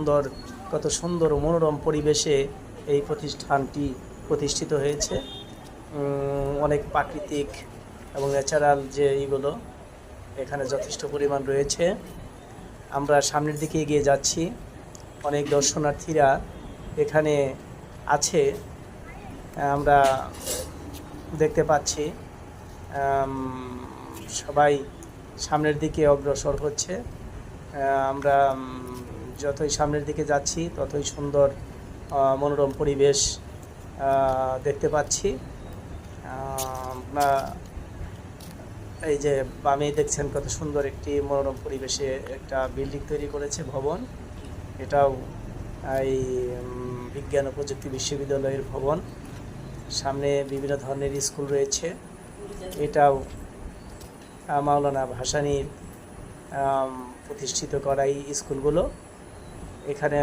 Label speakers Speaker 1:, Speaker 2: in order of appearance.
Speaker 1: সুন্দর, কত সুন্দর ও মনোরম পরিবেশে এই প্রতিষ্ঠানটি প্রতিষ্ঠিত হয়েছে। অনেক প্রাকৃতিক এবং ন্যাচারাল যে এইগুলো এখানে যথেষ্ট পরিমাণ রয়েছে। আমরা সামনের দিকে এগিয়ে যাচ্ছি। অনেক দর্শনার্থীরা এখানে আছে, আমরা দেখতে পাচ্ছি। সবাই সামনের দিকে অগ্রসর হচ্ছে। আমরা যতই সামনের দিকে যাচ্ছি ততই সুন্দর মনোরম পরিবেশ দেখতে পাচ্ছি। আপনারা এই যে বামে দেখছেন কত সুন্দর একটি মনোরম পরিবেশে একটা বিল্ডিং তৈরি করেছে, ভবন। এটাও এই বিজ্ঞান ও প্রযুক্তি বিশ্ববিদ্যালয়ের ভবন। সামনে বিভিন্ন ধরনের স্কুল রয়েছে। এটাও মাওলানা ভাসানীর প্রতিষ্ঠিত করা এই স্কুলগুলো। এখানে